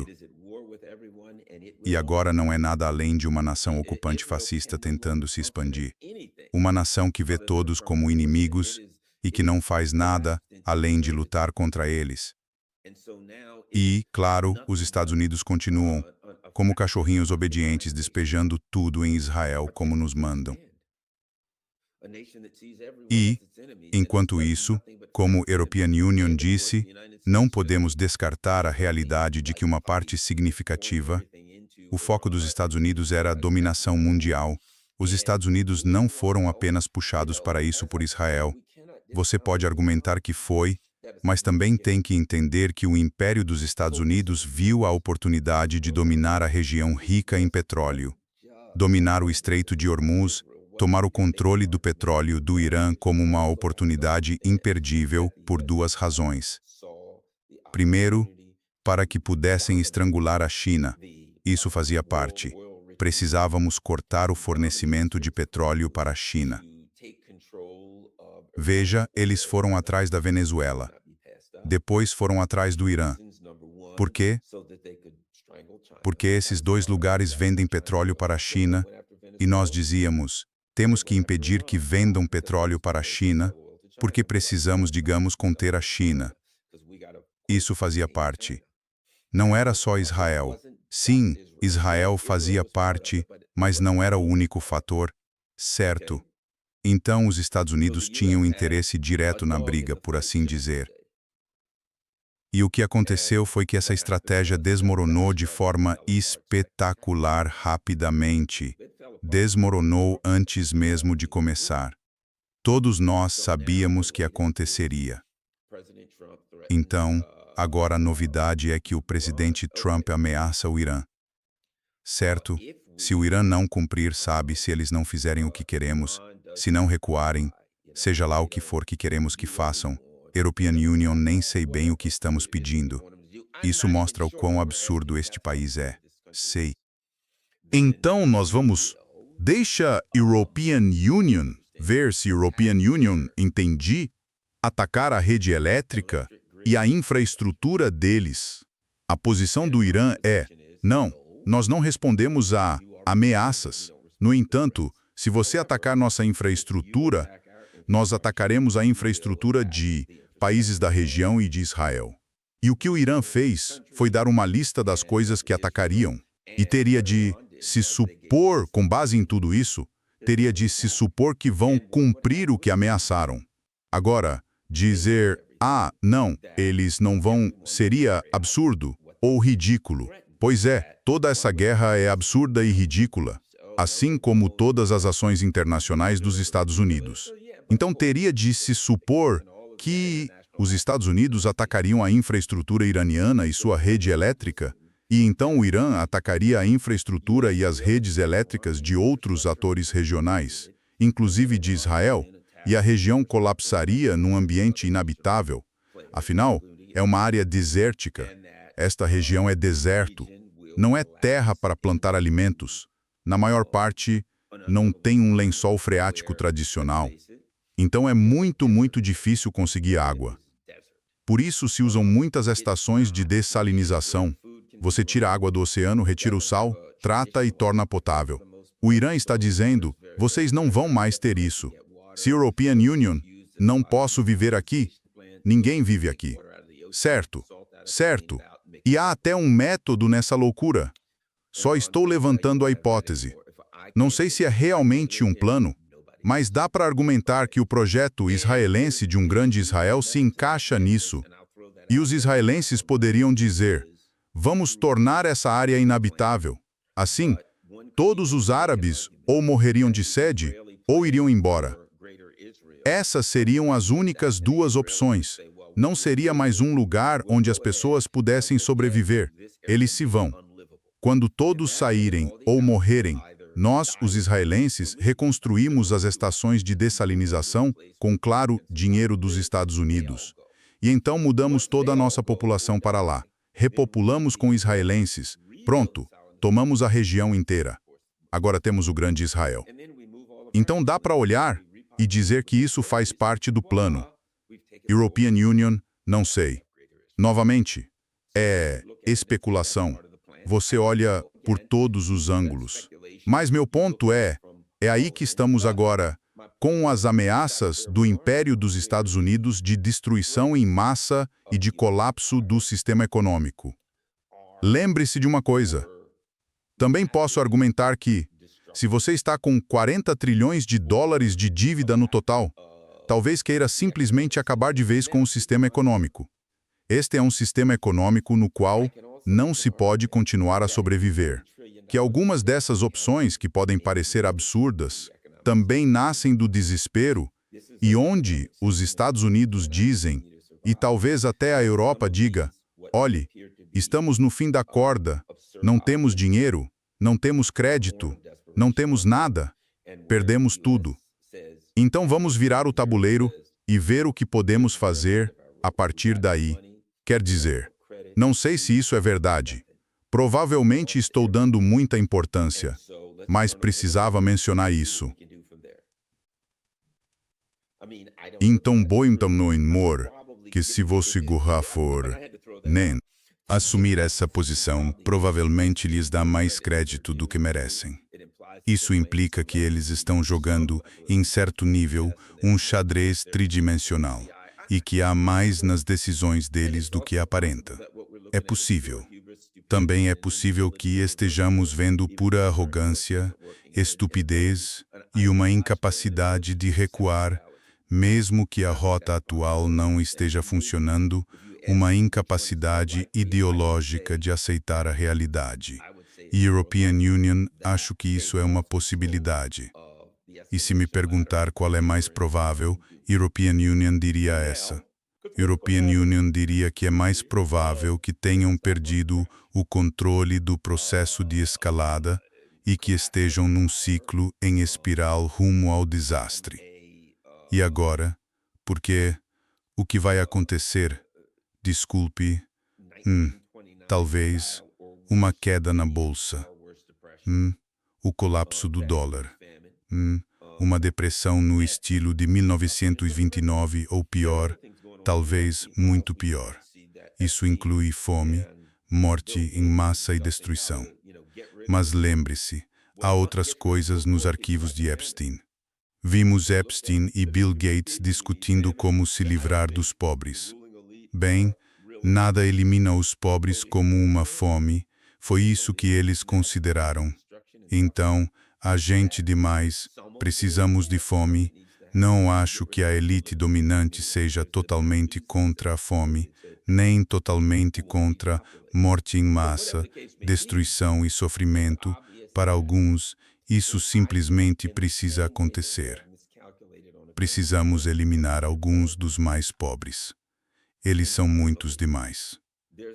mundo. E agora não é nada além de uma nação ocupante fascista tentando se expandir. Uma nação que vê todos como inimigos e que não faz nada além de lutar contra eles. E, claro, os Estados Unidos continuam, como cachorrinhos obedientes, despejando tudo em Israel como nos mandam. E, enquanto isso, como European Union disse, não podemos descartar a realidade de que uma parte significativa, o foco dos Estados Unidos era a dominação mundial. Os Estados Unidos não foram apenas puxados para isso por Israel. Você pode argumentar que foi, mas também tem que entender que o Império dos Estados Unidos viu a oportunidade de dominar a região rica em petróleo, dominar o Estreito de Hormuz, tomar o controle do petróleo do Irã como uma oportunidade imperdível por duas razões. Primeiro, para que pudessem estrangular a China. Isso fazia parte. Precisávamos cortar o fornecimento de petróleo para a China. Veja, eles foram atrás da Venezuela. Depois foram atrás do Irã. Por quê? Porque esses dois lugares vendem petróleo para a China e nós dizíamos, temos que impedir que vendam petróleo para a China porque precisamos, digamos, conter a China. Isso fazia parte. Não era só Israel. Sim, Israel fazia parte, mas não era o único fator, certo? Então os Estados Unidos tinham interesse direto na briga, por assim dizer. E o que aconteceu foi que essa estratégia desmoronou de forma espetacular rapidamente. Desmoronou antes mesmo de começar. Todos nós sabíamos que aconteceria. Então, agora a novidade é que o presidente Trump ameaça o Irã. Certo? Se o Irã não cumprir, sabe, se eles não fizerem o que queremos, se não recuarem, seja lá o que for que queremos que façam, European Union nem sei bem o que estamos pedindo. Isso mostra o quão absurdo este país é. Sei. Então nós vamos... Deixa European Union, ver se European Union, entendi, atacar a rede elétrica e a infraestrutura deles. A posição do Irã é, não, nós não respondemos a ameaças. No entanto, se você atacar nossa infraestrutura, nós atacaremos a infraestrutura de países da região e de Israel. E o que o Irã fez foi dar uma lista das coisas que atacariam. E teria de se supor, com base em tudo isso, teria de se supor que vão cumprir o que ameaçaram. Agora, dizer, não, eles não vão, seria absurdo ou ridículo. Pois é, toda essa guerra é absurda e ridícula, assim como todas as ações internacionais dos Estados Unidos. Então teria de se supor que os Estados Unidos atacariam a infraestrutura iraniana e sua rede elétrica, e então o Irã atacaria a infraestrutura e as redes elétricas de outros atores regionais, inclusive de Israel, e a região colapsaria num ambiente inabitável. Afinal, é uma área desértica. Esta região é deserto. Não é terra para plantar alimentos. Na maior parte, não tem um lençol freático tradicional. Então é muito, muito difícil conseguir água. Por isso se usam muitas estações de dessalinização. Você tira a água do oceano, retira o sal, trata e torna potável. O Irã está dizendo, vocês não vão mais ter isso. Se European Union, não posso viver aqui, ninguém vive aqui. Certo, certo. E há até um método nessa loucura. Só estou levantando a hipótese. Não sei se é realmente um plano, mas dá para argumentar que o projeto israelense de um grande Israel se encaixa nisso. E os israelenses poderiam dizer, vamos tornar essa área inabitável. Assim, todos os árabes ou morreriam de sede ou iriam embora. Essas seriam as únicas duas opções. Não seria mais um lugar onde as pessoas pudessem sobreviver. Eles se vão. Quando todos saírem ou morrerem, nós, os israelenses, reconstruímos as estações de dessalinização com, claro, dinheiro dos Estados Unidos. E então mudamos toda a nossa população para lá. Repopulamos com israelenses. Pronto, tomamos a região inteira. Agora temos o grande Israel. Então dá para olhar e dizer que isso faz parte do plano. European Union, não sei. Novamente, É especulação. Você olha por todos os ângulos. Mas meu ponto é aí que estamos agora, com as ameaças do Império dos Estados Unidos de destruição em massa e de colapso do sistema econômico. Lembre-se de uma coisa. Também posso argumentar que, se você está com 40 trilhões de dólares de dívida no total, talvez queira simplesmente acabar de vez com o sistema econômico. Este é um sistema econômico no qual não se pode continuar a sobreviver. Que algumas dessas opções, que podem parecer absurdas, também nascem do desespero e onde os Estados Unidos dizem, e talvez até a Europa diga, olhe, estamos no fim da corda, não temos dinheiro, não temos crédito, não temos nada, perdemos tudo. Então vamos virar o tabuleiro e ver o que podemos fazer a partir daí. Quer dizer, não sei se isso é verdade. Provavelmente estou dando muita importância, mas precisava mencionar isso. Então, não imor que se você gorrar for, nem assumir essa posição provavelmente lhes dá mais crédito do que merecem. Isso implica que eles estão jogando, em certo nível, um xadrez tridimensional e que há mais nas decisões deles do que aparenta. É possível. Também é possível que estejamos vendo pura arrogância, estupidez e uma incapacidade de recuar, mesmo que a rota atual não esteja funcionando, uma incapacidade ideológica de aceitar a realidade. E European Union, acho que isso é uma possibilidade. E se me perguntar qual é mais provável, European Union diria essa. European Union diria que é mais provável que tenham perdido o controle do processo de escalada e que estejam num ciclo em espiral rumo ao desastre. E agora, porque o que vai acontecer? Desculpe, talvez uma queda na bolsa, o colapso do dólar, uma depressão no estilo de 1929 ou pior, talvez muito pior. Isso inclui fome, morte em massa e destruição. Mas lembre-se, há outras coisas nos arquivos de Epstein. Vimos Epstein e Bill Gates discutindo como se livrar dos pobres. Bem, nada elimina os pobres como uma fome, foi isso que eles consideraram. Então, há gente demais, precisamos de fome. Não acho que a elite dominante seja totalmente contra a fome, nem totalmente contra morte em massa, destruição e sofrimento. Para alguns, isso simplesmente precisa acontecer. Precisamos eliminar alguns dos mais pobres. Eles são muitos demais.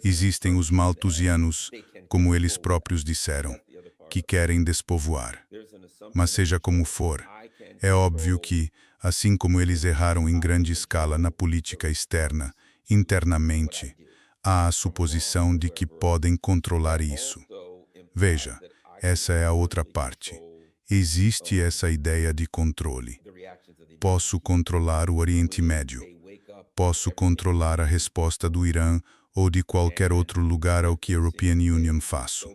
Existem os malthusianos, como eles próprios disseram, que querem despovoar. Mas seja como for, é óbvio que, assim como eles erraram em grande escala na política externa, internamente, há a suposição de que podem controlar isso. Veja, essa é a outra parte. Existe essa ideia de controle. Posso controlar o Oriente Médio. Posso controlar a resposta do Irã ou de qualquer outro lugar ao que a European Union faço.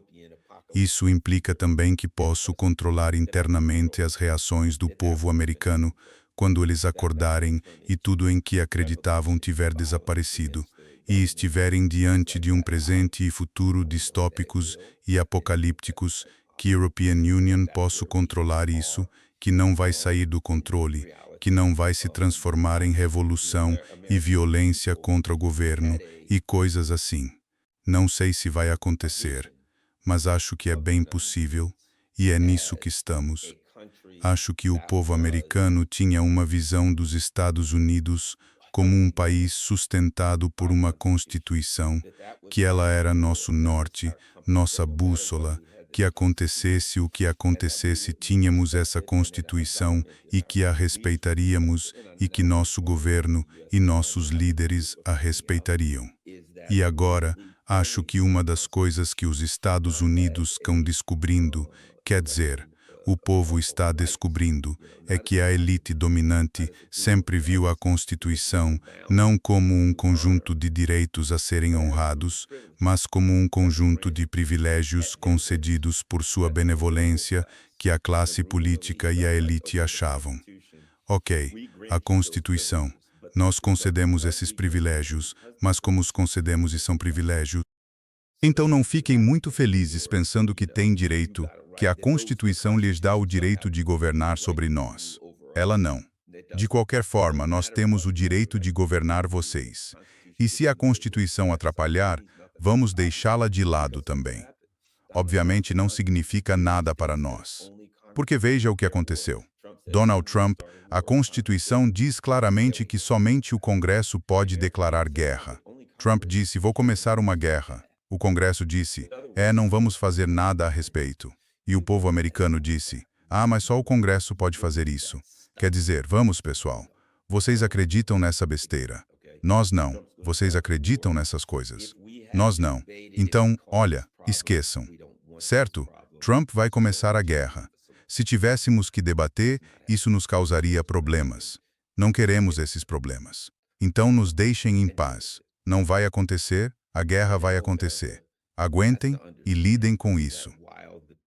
Isso implica também que posso controlar internamente as reações do povo americano quando eles acordarem e tudo em que acreditavam tiver desaparecido e estiverem diante de um presente e futuro distópicos e apocalípticos, que European Union posso controlar isso, que não vai sair do controle, que não vai se transformar em revolução e violência contra o governo e coisas assim. Não sei se vai acontecer, mas acho que é bem possível e é nisso que estamos. Acho que o povo americano tinha uma visão dos Estados Unidos como um país sustentado por uma Constituição, que ela era nosso norte, nossa bússola, que acontecesse o que acontecesse tínhamos essa Constituição e que a respeitaríamos e que nosso governo e nossos líderes a respeitariam. E agora, acho que uma das coisas que os Estados Unidos estão descobrindo, quer dizer, o povo está descobrindo é que a elite dominante sempre viu a Constituição não como um conjunto de direitos a serem honrados, mas como um conjunto de privilégios concedidos por sua benevolência que a classe política e a elite achavam. Ok, a Constituição. Nós concedemos esses privilégios, mas como os concedemos e são privilégios? Então não fiquem muito felizes pensando que têm direito, que a Constituição lhes dá o direito de governar sobre nós. Ela não. De qualquer forma, nós temos o direito de governar vocês. E se a Constituição atrapalhar, vamos deixá-la de lado também. Obviamente não significa nada para nós. Porque veja o que aconteceu. Donald Trump, a Constituição diz claramente que somente o Congresso pode declarar guerra. Trump disse, vou começar uma guerra. O Congresso disse, não vamos fazer nada a respeito. E o povo americano disse, mas só o Congresso pode fazer isso. Quer dizer, vamos pessoal, vocês acreditam nessa besteira. Nós não, vocês acreditam nessas coisas. Nós não. Então, olha, esqueçam. Certo? Trump vai começar a guerra. Se tivéssemos que debater, isso nos causaria problemas. Não queremos esses problemas. Então nos deixem em paz. Não vai acontecer, a guerra vai acontecer. Aguentem e lidem com isso.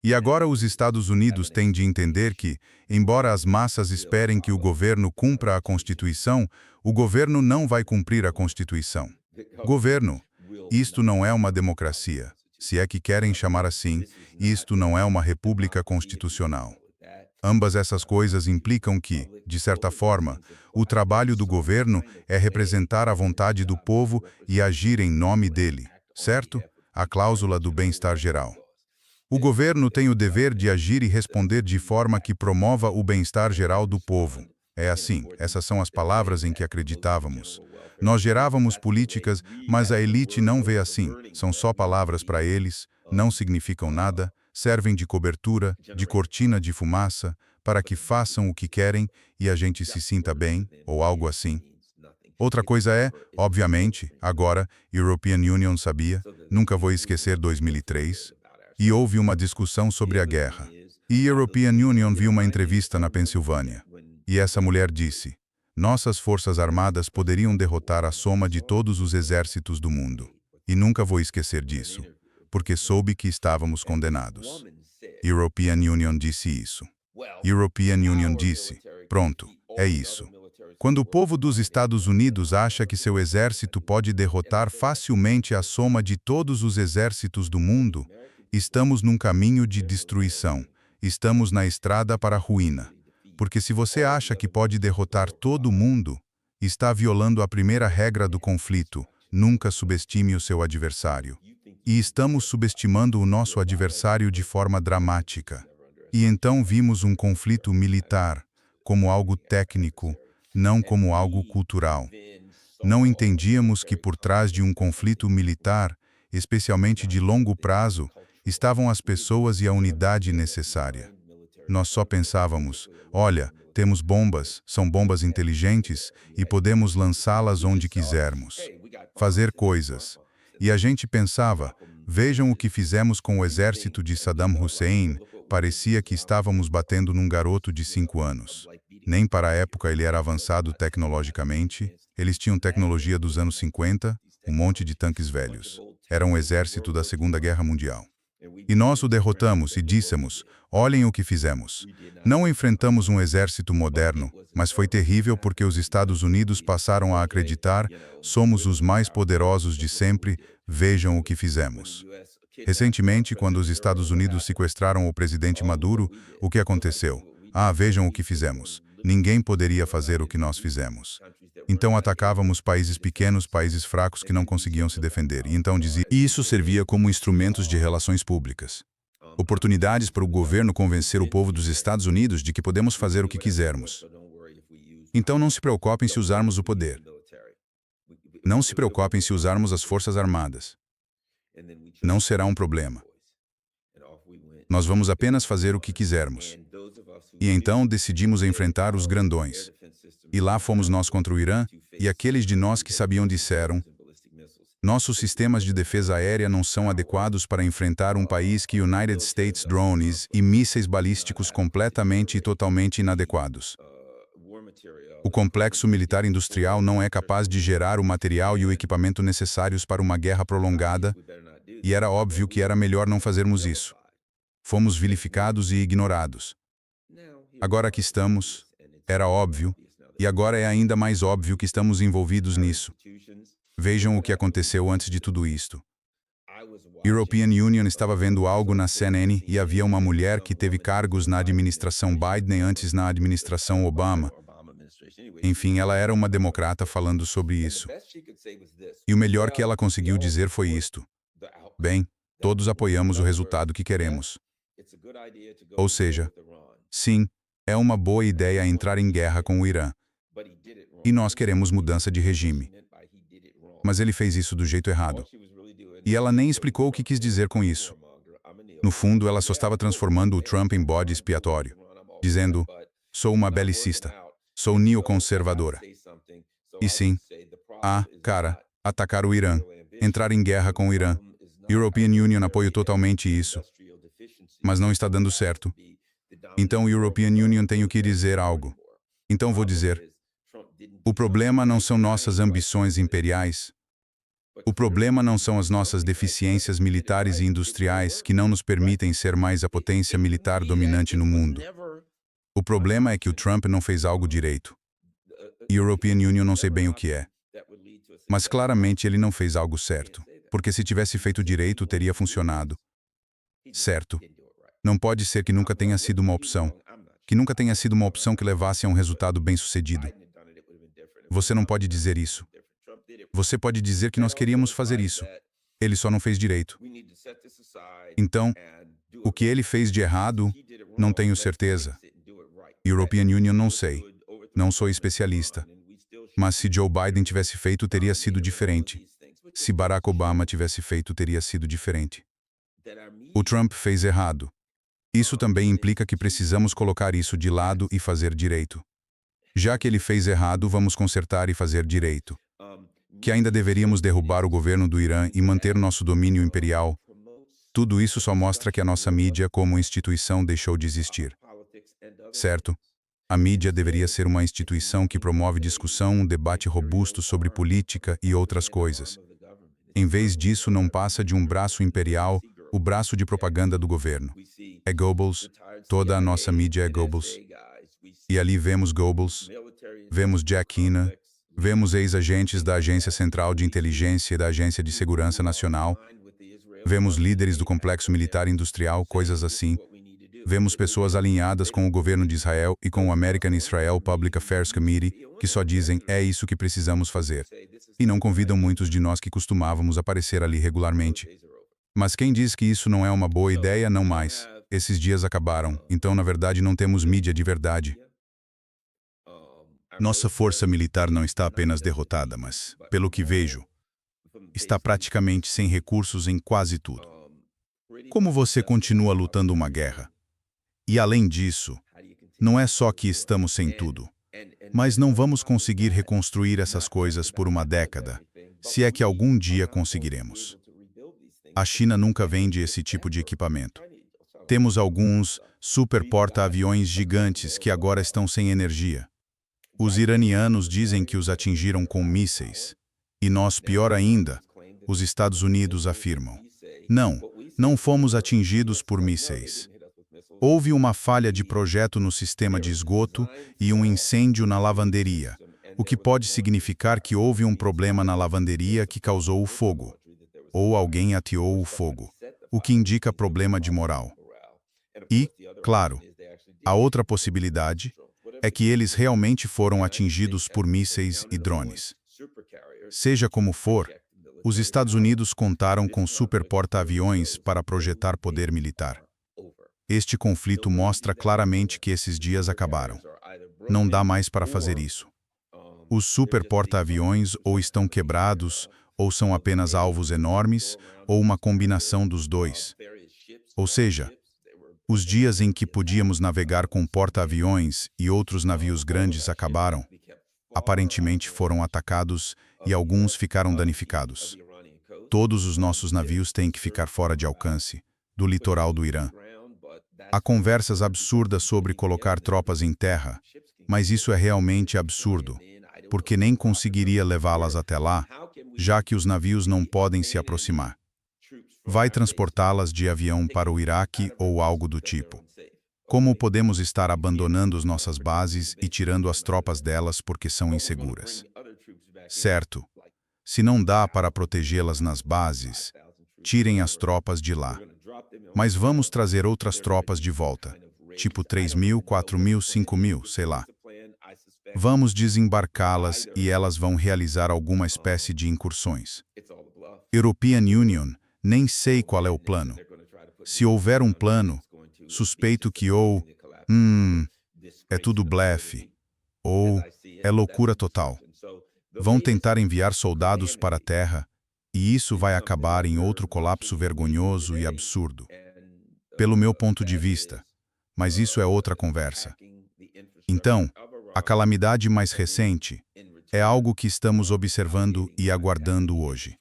E agora os Estados Unidos têm de entender que, embora as massas esperem que o governo cumpra a Constituição, o governo não vai cumprir a Constituição. Governo, isto não é uma democracia. Se é que querem chamar assim, isto não é uma república constitucional. Ambas essas coisas implicam que, de certa forma, o trabalho do governo é representar a vontade do povo e agir em nome dele, certo? A cláusula do bem-estar geral. O governo tem o dever de agir e responder de forma que promova o bem-estar geral do povo. É assim, essas são as palavras em que acreditávamos. Nós gerávamos políticas, mas a elite não vê assim. São só palavras para eles, não significam nada, servem de cobertura, de cortina de fumaça, para que façam o que querem e a gente se sinta bem, ou algo assim. Outra coisa é, obviamente, agora, European Union sabia, nunca vou esquecer 2003, e houve uma discussão sobre a guerra. E European Union viu uma entrevista na Pensilvânia. E essa mulher disse, nossas forças armadas poderiam derrotar a soma de todos os exércitos do mundo. E nunca vou esquecer disso, porque soube que estávamos condenados. European Union disse isso. European Union disse, pronto, é isso. Quando o povo dos Estados Unidos acha que seu exército pode derrotar facilmente a soma de todos os exércitos do mundo, estamos num caminho de destruição. Estamos na estrada para a ruína. Porque se você acha que pode derrotar todo mundo, está violando a primeira regra do conflito, nunca subestime o seu adversário. E estamos subestimando o nosso adversário de forma dramática. E então vimos um conflito militar, como algo técnico, não como algo cultural. Não entendíamos que por trás de um conflito militar, especialmente de longo prazo, estavam as pessoas e a unidade necessária. Nós só pensávamos, olha, temos bombas, são bombas inteligentes e podemos lançá-las onde quisermos. Fazer coisas. E a gente pensava, vejam o que fizemos com o exército de Saddam Hussein, parecia que estávamos batendo num garoto de 5 anos. Nem para a época ele era avançado tecnologicamente, eles tinham tecnologia dos anos 50, um monte de tanques velhos. Era um exército da Segunda Guerra Mundial. E nós o derrotamos e dissemos, olhem o que fizemos. Não enfrentamos um exército moderno, mas foi terrível porque os Estados Unidos passaram a acreditar, somos os mais poderosos de sempre, vejam o que fizemos. Recentemente, quando os Estados Unidos sequestraram o presidente Maduro, o que aconteceu? Vejam o que fizemos. Ninguém poderia fazer o que nós fizemos. Então atacávamos países pequenos, países fracos que não conseguiam se defender. E então dizia, e isso servia como instrumentos de relações públicas. Oportunidades para o governo convencer o povo dos Estados Unidos de que podemos fazer o que quisermos. Então não se preocupem se usarmos o poder. Não se preocupem se usarmos as forças armadas. Não será um problema. Nós vamos apenas fazer o que quisermos. E então decidimos enfrentar os grandões. E lá fomos nós contra o Irã, e aqueles de nós que sabiam disseram, Nossos sistemas de defesa aérea não são adequados para enfrentar um país que United States drones e mísseis balísticos completamente e totalmente inadequados. O complexo militar industrial não é capaz de gerar o material e o equipamento necessários para uma guerra prolongada, e era óbvio que era melhor não fazermos isso. Fomos vilificados e ignorados. Agora aqui estamos, era óbvio, e agora é ainda mais óbvio que estamos envolvidos nisso. Vejam o que aconteceu antes de tudo isto. European Union estava vendo algo na CNN e havia uma mulher que teve cargos na administração Biden e antes na administração Obama. Enfim, ela era uma democrata falando sobre isso. E o melhor que ela conseguiu dizer foi isto. Bem, todos apoiamos o resultado que queremos. Ou seja, sim, é uma boa ideia entrar em guerra com o Irã. E nós queremos mudança de regime. Mas ele fez isso do jeito errado. E ela nem explicou o que quis dizer com isso. No fundo, ela só estava transformando o Trump em bode expiatório, dizendo, sou uma belicista, sou neoconservadora. E sim, cara, atacar o Irã, entrar em guerra com o Irã. European Union apoia totalmente isso, mas não está dando certo. Então, European Union tem que dizer algo. Então vou dizer, o problema não são nossas ambições imperiais. O problema não são as nossas deficiências militares e industriais que não nos permitem ser mais a potência militar dominante no mundo. O problema é que o Trump não fez algo direito. E European Union não sei bem o que é. Mas claramente ele não fez algo certo. Porque se tivesse feito direito, teria funcionado. Certo. Não pode ser que nunca tenha sido uma opção. Que nunca tenha sido uma opção que levasse a um resultado bem-sucedido. Você não pode dizer isso. Você pode dizer que nós queríamos fazer isso. Ele só não fez direito. Então, o que ele fez de errado, não tenho certeza. European Union não sei. Não sou especialista. Mas se Joe Biden tivesse feito, teria sido diferente. Se Barack Obama tivesse feito, teria sido diferente. O Trump fez errado. Isso também implica que precisamos colocar isso de lado e fazer direito. Já que ele fez errado, vamos consertar e fazer direito. Que ainda deveríamos derrubar o governo do Irã e manter nosso domínio imperial. Tudo isso só mostra que a nossa mídia, como instituição, deixou de existir. Certo? A mídia deveria ser uma instituição que promove discussão, um debate robusto sobre política e outras coisas. Em vez disso, não passa de um braço imperial, o braço de propaganda do governo. É Goebbels, toda a nossa mídia é Goebbels. E ali vemos Goebbels, vemos Jack Keenan, vemos ex-agentes da Agência Central de Inteligência e da Agência de Segurança Nacional, vemos líderes do complexo militar industrial, coisas assim. Vemos pessoas alinhadas com o governo de Israel e com o American Israel Public Affairs Committee, que só dizem, é isso que precisamos fazer. E não convidam muitos de nós que costumávamos aparecer ali regularmente. Mas quem diz que isso não é uma boa ideia, não mais. Esses dias acabaram, então na verdade não temos mídia de verdade. Nossa força militar não está apenas derrotada, mas, pelo que vejo, está praticamente sem recursos em quase tudo. Como você continua lutando uma guerra? E além disso, não é só que estamos sem tudo, mas não vamos conseguir reconstruir essas coisas por uma década, se é que algum dia conseguiremos. A China nunca vende esse tipo de equipamento. Temos alguns super porta-aviões gigantes que agora estão sem energia. Os iranianos dizem que os atingiram com mísseis. E nós, pior ainda, os Estados Unidos afirmam. Não fomos atingidos por mísseis. Houve uma falha de projeto no sistema de esgoto e um incêndio na lavanderia, o que pode significar que houve um problema na lavanderia que causou o fogo, ou alguém ateou o fogo, o que indica problema de moral. E, claro, a outra possibilidade é que eles realmente foram atingidos por mísseis e drones. Seja como for, os Estados Unidos contaram com super porta-aviões para projetar poder militar. Este conflito mostra claramente que esses dias acabaram. Não dá mais para fazer isso. Os super porta-aviões ou estão quebrados, ou são apenas alvos enormes, ou uma combinação dos dois. Ou seja, os dias em que podíamos navegar com porta-aviões e outros navios grandes acabaram. Aparentemente foram atacados e alguns ficaram danificados. Todos os nossos navios têm que ficar fora de alcance do litoral do Irã. Há conversas absurdas sobre colocar tropas em terra, mas isso é realmente absurdo, porque nem conseguiria levá-las até lá, já que os navios não podem se aproximar. Vai transportá-las de avião para o Iraque ou algo do tipo. Como podemos estar abandonando as nossas bases e tirando as tropas delas porque são inseguras? Certo. Se não dá para protegê-las nas bases, tirem as tropas de lá. Mas vamos trazer outras tropas de volta, tipo 3.000, 4.000, 5.000, sei lá. Vamos desembarcá-las e elas vão realizar alguma espécie de incursões. European Union, nem sei qual é o plano. Se houver um plano, suspeito que é tudo blefe, ou é loucura total. Vão tentar enviar soldados para a terra, e isso vai acabar em outro colapso vergonhoso e absurdo. Pelo meu ponto de vista, mas isso é outra conversa. Então, a calamidade mais recente é algo que estamos observando e aguardando hoje.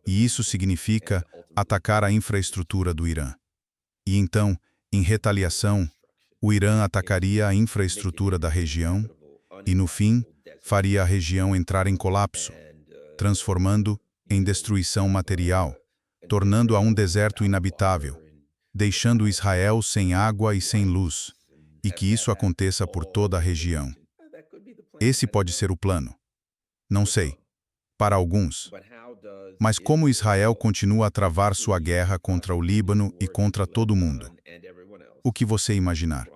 E isso significa atacar a infraestrutura do Irã. E então, em retaliação, o Irã atacaria a infraestrutura da região e, no fim, faria a região entrar em colapso, transformando em destruição material, tornando-a um deserto inabitável, deixando Israel sem água e sem luz, e que isso aconteça por toda a região. Esse pode ser o plano. Não sei. Para alguns. Mas como Israel continua a travar sua guerra contra o Líbano e contra todo mundo? O que você imaginar?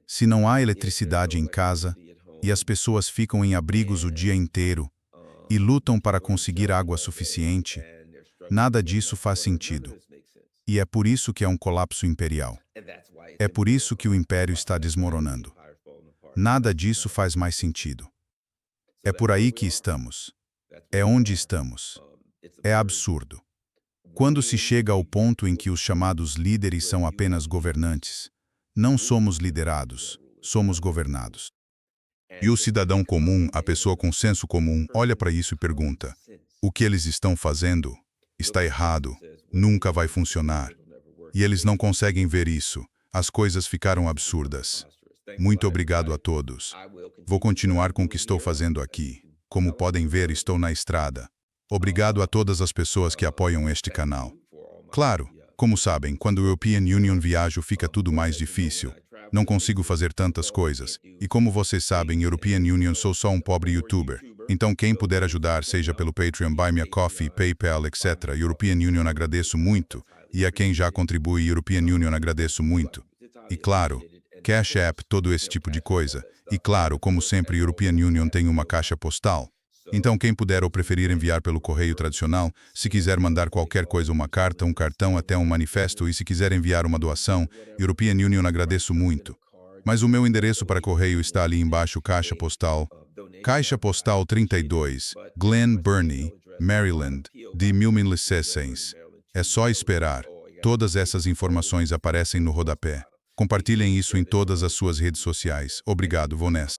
Se não há eletricidade em casa e as pessoas ficam em abrigos o dia inteiro e lutam para conseguir água suficiente, nada disso faz sentido. E é por isso que é um colapso imperial. É por isso que o império está desmoronando. Nada disso faz mais sentido. É por aí que estamos. É onde estamos. É absurdo. Quando se chega ao ponto em que os chamados líderes são apenas governantes, não somos liderados, somos governados. E o cidadão comum, a pessoa com senso comum, olha para isso e pergunta: o que eles estão fazendo está errado, nunca vai funcionar. E eles não conseguem ver isso. As coisas ficaram absurdas. Muito obrigado a todos. Vou continuar com o que estou fazendo aqui. Como podem ver, estou na estrada. Obrigado a todas as pessoas que apoiam este canal. Claro, como sabem, quando o European Union viajo fica tudo mais difícil. Não consigo fazer tantas coisas. E como vocês sabem, European Union sou só um pobre youtuber. Então quem puder ajudar, seja pelo Patreon, Buy Me a Coffee, PayPal, etc. European Union agradeço muito. E a quem já contribui, European Union agradeço muito. E claro, Cash App, todo esse tipo de coisa. E claro, como sempre, European Union tem uma caixa postal. Então quem puder ou preferir enviar pelo correio tradicional, se quiser mandar qualquer coisa, uma carta, um cartão, até um manifesto, e se quiser enviar uma doação, European Union agradeço muito. Mas o meu endereço para correio está ali embaixo, Caixa Postal 32, Glen Burnie, Maryland, de 1016. É só esperar. Todas essas informações aparecem no rodapé. Compartilhem isso em todas as suas redes sociais. Obrigado, vou nessa.